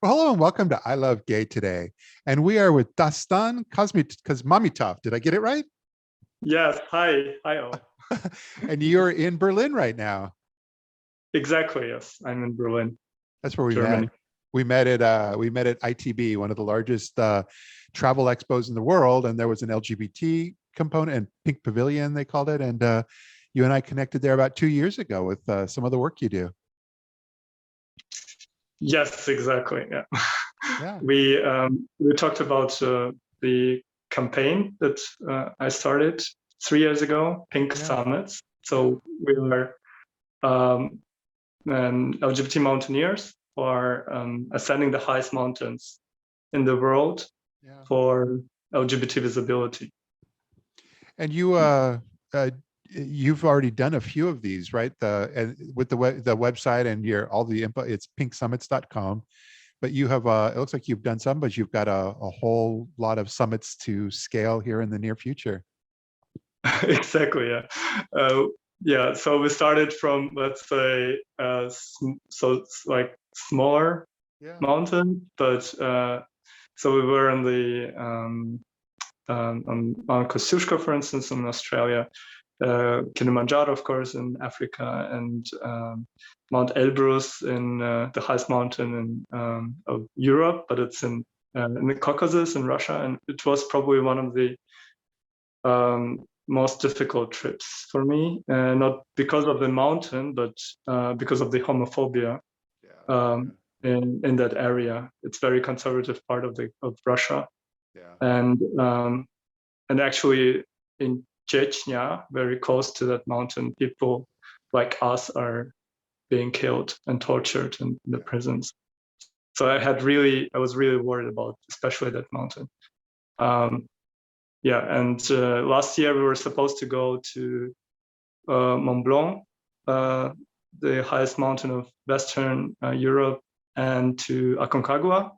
Well, hello and welcome to I Love Gay today. And we are with Dastan Kasmamytov. Did I get it right? Yes, hi all. And you're in Berlin right now. Exactly, yes. I'm in Berlin, That's where we met. Germany. We met at ITB, one of the largest travel expos in the world, and there was an LGBT component and Pink Pavilion, they called it. And you and I connected there about 2 years ago with some of the work you do. Yes, exactly. Yeah. Yeah. We talked about the campaign that I started 3 years ago, Pink Yeah. Summits. So we were LGBT mountaineers who are ascending the highest mountains in the world Yeah. for LGBT visibility. And you've already done a few of these, right? And with the website and your all the info, it's pinksummits.com. But you have it looks like you've done some, but you've got a whole lot of summits to scale here in the near future. Exactly, yeah. Yeah, so we started from, let's say, so it's like smaller mountain, but so we were on the on Mount Kosciuszko, for instance, in Australia, Kilimanjaro, of course, in Africa, and Mount Elbrus in the highest mountain in of Europe, but it's in the Caucasus in Russia, and it was probably one of the most difficult trips for me, not because of the mountain, but because of the homophobia in that area. It's very conservative part of Russia, and actually in Chechnya, very close to that mountain, people like us are being killed and tortured in the prisons. So I was really worried about, especially that mountain. Yeah, and last year we were supposed to go to Mont Blanc, the highest mountain of Western Europe, and to Aconcagua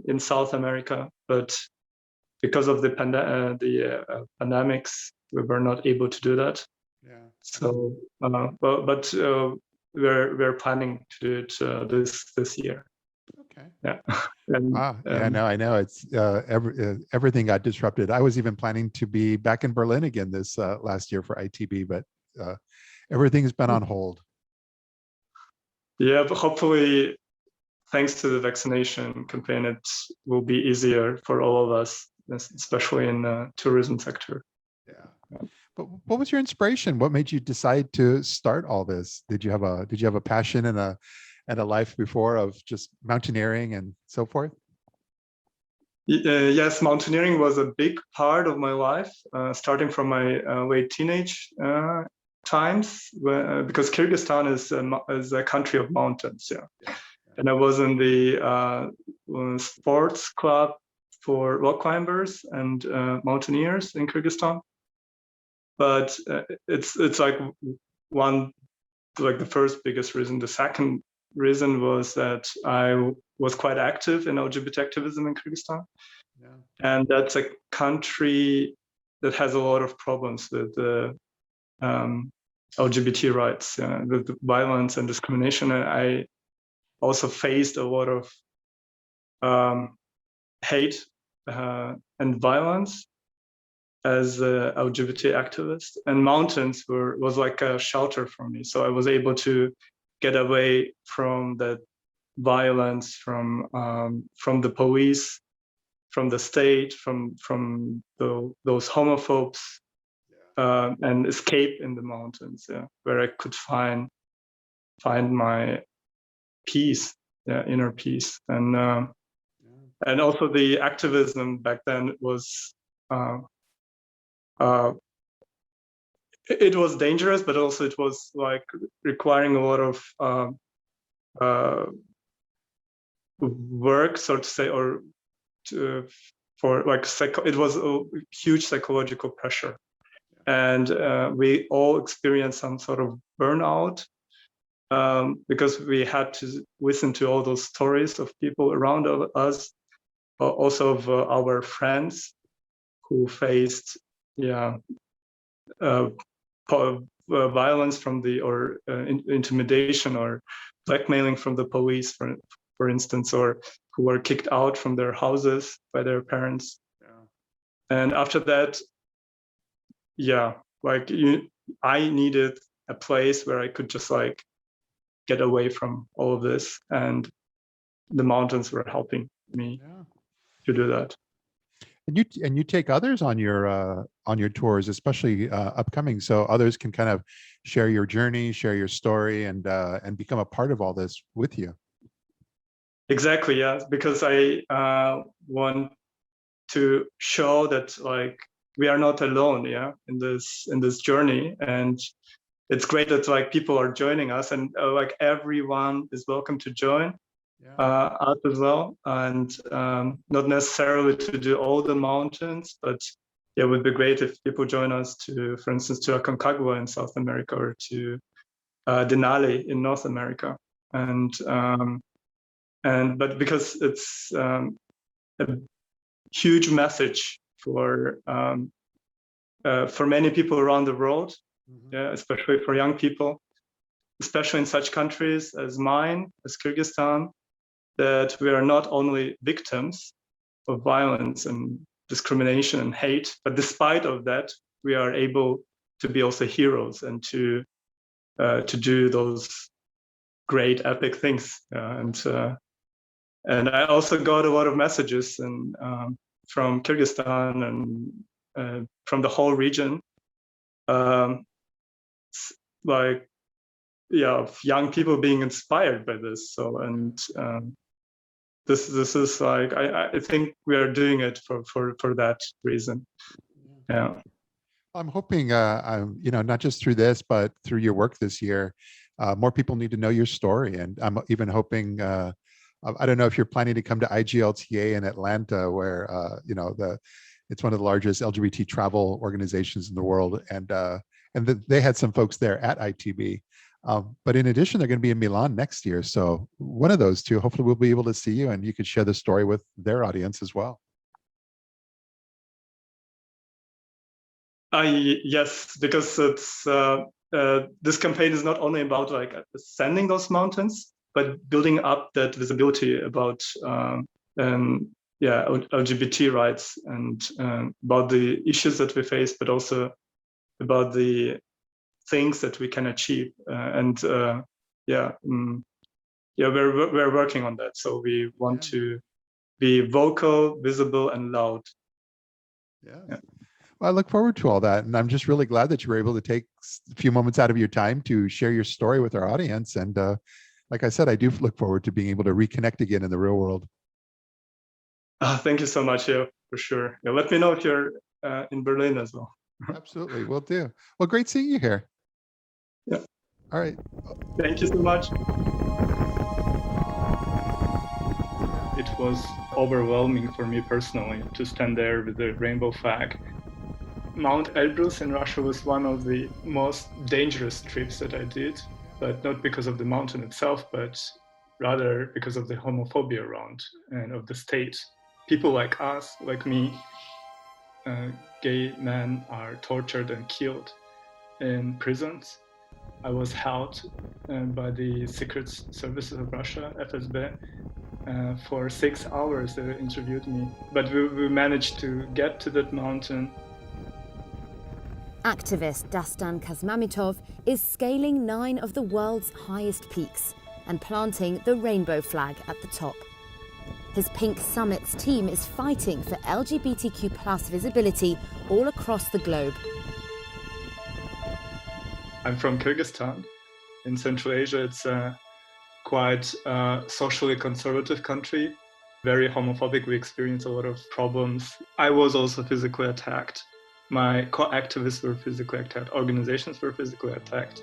in South America. But because of the pandemics, we were not able to do that. Yeah. So, but we're planning to do it this year. Okay. Yeah. Yeah, no, I know it's everything got disrupted. I was even planning to be back in Berlin again this last year for ITB, but everything's been on hold. Yeah, but hopefully, thanks to the vaccination campaign, it will be easier for all of us, especially in the tourism sector. Yeah. But what was your inspiration? What made you decide to start all this? Did you have a passion and a life before of just mountaineering and so forth? Yes, mountaineering was a big part of my life, starting from my late teenage times, because Kyrgyzstan is a country of mountains. Yeah. And I was in the sports club for rock climbers and mountaineers in Kyrgyzstan. But it's like the first biggest reason. The second reason was that I was quite active in LGBT activism in Kyrgyzstan. Yeah. And that's a country that has a lot of problems with the LGBT rights, with the violence and discrimination. And I also faced a lot of hate and violence as an LGBT activist, and mountains was like a shelter for me. So I was able to get away from that violence, from the police, from the state, from those homophobes, and escape in the mountains, where I could find my peace, inner peace, and also the activism back then was. It was dangerous, but also it was like requiring a lot of work, so to say, or for like it was a huge psychological pressure, and we all experienced some sort of burnout because we had to listen to all those stories of people around us, also of our friends who faced violence from intimidation or blackmailing from the police, for instance, or who were kicked out from their houses by their parents. And after that, I needed a place where I could just like get away from all of this, and the mountains were helping me to do that. And you take others on your tours, especially upcoming, so others can kind of share your journey, share your story, and become a part of all this with you. Exactly, yeah, because I want to show that like we are not alone, in this journey, and it's great that like people are joining us, and like everyone is welcome to join us as well, and not necessarily to do all the mountains, but it would be great if people join us to, for instance, to Aconcagua in South America, or to Denali in North America, but because it's a huge message for many people around the world, especially for young people, especially in such countries as mine, as Kyrgyzstan, that we are not only victims of violence and discrimination and hate, but despite of that, we are able to be also heroes and to do those great epic things. And I also got a lot of messages from Kyrgyzstan and from the whole region, of young people being inspired by this. So, and this is like, I think we are doing it for that reason. Yeah. I'm hoping, not just through this, but through your work this year, more people need to know your story. And I'm even hoping, I don't know if you're planning to come to IGLTA in Atlanta, where it's one of the largest LGBT travel organizations in the world, and they had some folks there at ITB. But in addition, they're going to be in Milan next year. So one of those two, hopefully, we'll be able to see you, and you could share the story with their audience as well. Yes, because it's this campaign is not only about like ascending those mountains, but building up that visibility about LGBT rights, and about the issues that we face, but also about the things that we can achieve. We're working on that. So we want to be vocal, visible, and loud. Yeah. Well, I look forward to all that. And I'm just really glad that you were able to take a few moments out of your time to share your story with our audience. And like I said, I do look forward to being able to reconnect again in the real world. Thank you so much, for sure. Yeah, let me know if you're in Berlin as well. Absolutely, will do. Well, great seeing you here. Yeah. All right. Thank you so much. It was overwhelming for me personally to stand there with the rainbow flag. Mount Elbrus in Russia was one of the most dangerous trips that I did, but not because of the mountain itself, but rather because of the homophobia around and of the state. People like us, like me, gay men are tortured and killed in prisons. I was held by the Secret Services of Russia, FSB, for 6 hours. They interviewed me, but we managed to get to that mountain. Activist Dastan Kasmamytov is scaling 9 of the world's highest peaks and planting the rainbow flag at the top. His Pink Summits team is fighting for LGBTQ+ visibility all across the globe. I'm from Kyrgyzstan in Central Asia. It's a quite socially conservative country, very homophobic. We experience a lot of problems. I was also physically attacked. My co-activists were physically attacked. Organizations were physically attacked.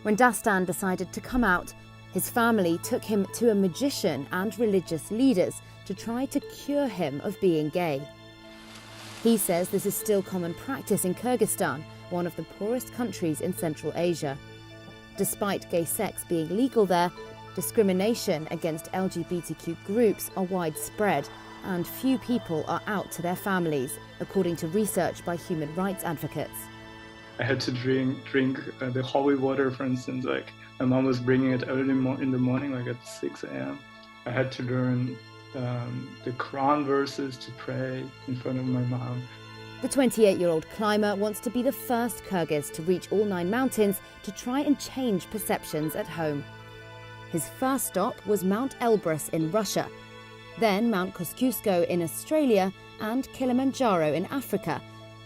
When Dastan decided to come out, his family took him to a magician and religious leaders to try to cure him of being gay. He says this is still common practice in Kyrgyzstan, one of the poorest countries in Central Asia. Despite gay sex being legal there, discrimination against LGBTQ groups are widespread, and few people are out to their families, according to research by human rights advocates. I had to drink the holy water, for instance. Like my mom was bringing it early in the morning, like at 6 a.m. I had to learn the Quran verses to pray in front of my mom. The 28-year-old climber wants to be the first Kyrgyz to reach all 9 mountains to try and change perceptions at home. His first stop was Mount Elbrus in Russia, then Mount Kosciuszko in Australia and Kilimanjaro in Africa,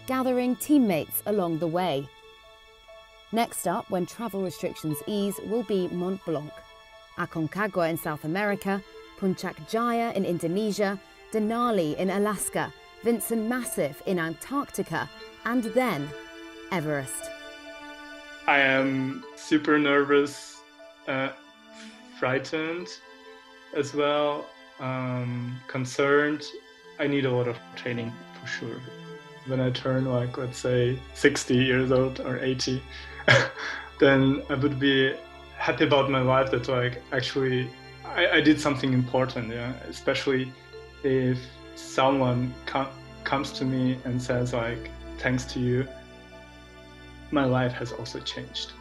gathering teammates along the way. Next up, when travel restrictions ease, will be Mont Blanc, Aconcagua in South America, Puncak Jaya in Indonesia, Denali in Alaska, Vincent Massif in Antarctica, and then Everest. I am super nervous, frightened as well, concerned. I need a lot of training for sure. When I turn like, let's say 60 years old or 80, then I would be happy about my life that like actually I did something important, yeah. Especially if someone comes to me and says like, thanks to you, my life has also changed.